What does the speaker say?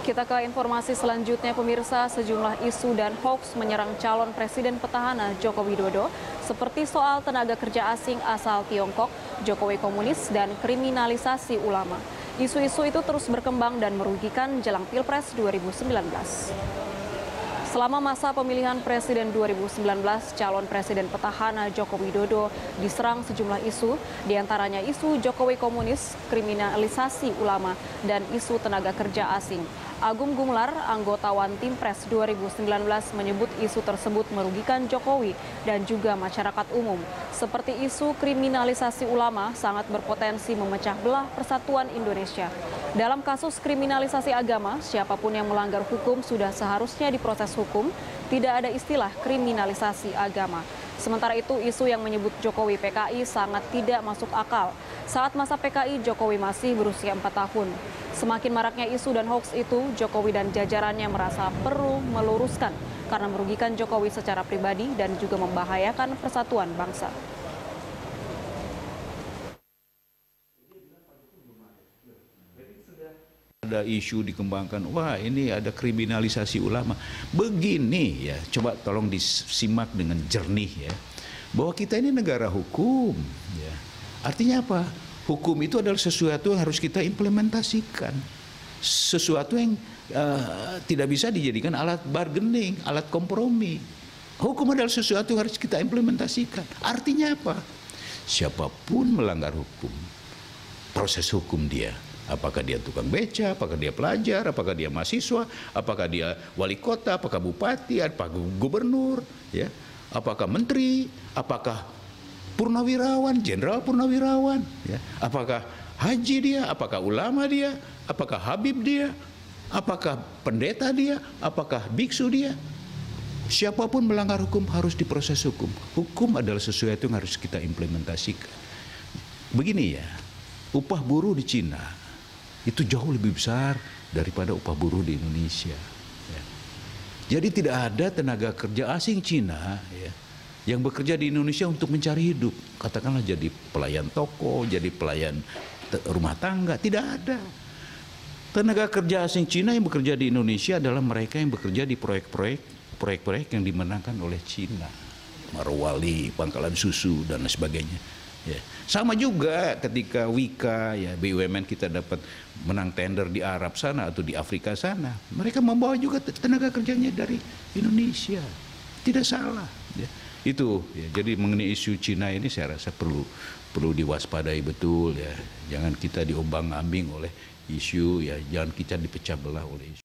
Kita ke informasi selanjutnya, pemirsa. Sejumlah isu dan hoax menyerang calon presiden petahana Joko Widodo, seperti soal tenaga kerja asing asal Tiongkok, Jokowi komunis, dan kriminalisasi ulama. Isu-isu itu terus berkembang dan merugikan jelang Pilpres 2019. Selama masa pemilihan presiden 2019, calon presiden petahana Joko Widodo diserang sejumlah isu, diantaranya isu Jokowi komunis, kriminalisasi ulama, dan isu tenaga kerja asing. Agung Gumelar, anggota One Team Press 2019, menyebut isu tersebut merugikan Jokowi dan juga masyarakat umum. Seperti isu kriminalisasi ulama sangat berpotensi memecah belah persatuan Indonesia. Dalam kasus kriminalisasi agama, siapapun yang melanggar hukum sudah seharusnya diproses hukum, tidak ada istilah kriminalisasi agama. Sementara itu, isu yang menyebut Jokowi PKI sangat tidak masuk akal. Saat masa PKI, Jokowi masih berusia 4 tahun. Semakin maraknya isu dan hoax itu, Jokowi dan jajarannya merasa perlu meluruskan karena merugikan Jokowi secara pribadi dan juga membahayakan persatuan bangsa. Ada isu dikembangkan, wah ini ada kriminalisasi ulama. Begini ya, coba tolong disimak dengan jernih ya, bahwa kita ini negara hukum. Ya. Artinya apa? Hukum itu adalah sesuatu yang harus kita implementasikan. Sesuatu yang tidak bisa dijadikan alat bargaining, alat kompromi. Hukum adalah sesuatu yang harus kita implementasikan. Artinya apa? Siapapun melanggar hukum, proses hukum dia. Apakah dia tukang beca, apakah dia pelajar, apakah dia mahasiswa, apakah dia wali kota, apakah bupati, apakah gubernur, ya, apakah menteri, apakah purnawirawan, jenderal purnawirawan, ya, apakah haji dia, apakah ulama dia, apakah habib dia, apakah pendeta dia, apakah biksu dia. Siapapun melanggar hukum harus diproses hukum. Hukum adalah sesuatu yang harus kita implementasikan. Begini ya, upah buruh di Cina itu jauh lebih besar daripada upah buruh di Indonesia. Ya. Jadi tidak ada tenaga kerja asing Cina ya, yang bekerja di Indonesia untuk mencari hidup. Katakanlah jadi pelayan toko, jadi pelayan rumah tangga, tidak ada. Tenaga kerja asing Cina yang bekerja di Indonesia adalah mereka yang bekerja di proyek-proyek yang dimenangkan oleh Cina. Marwali, Pangkalan Susu, dan sebagainya. Ya. Sama juga ketika Wika, ya, BUMN kita dapat menang tender di Arab sana atau di Afrika sana, mereka membawa juga tenaga kerjanya dari Indonesia, tidak salah. Ya. Itu, ya. Jadi mengenai isu Cina ini saya rasa perlu diwaspadai betul, ya. Jangan kita diombang-ambing oleh isu, ya. Jangan kita dipecah belah oleh isu.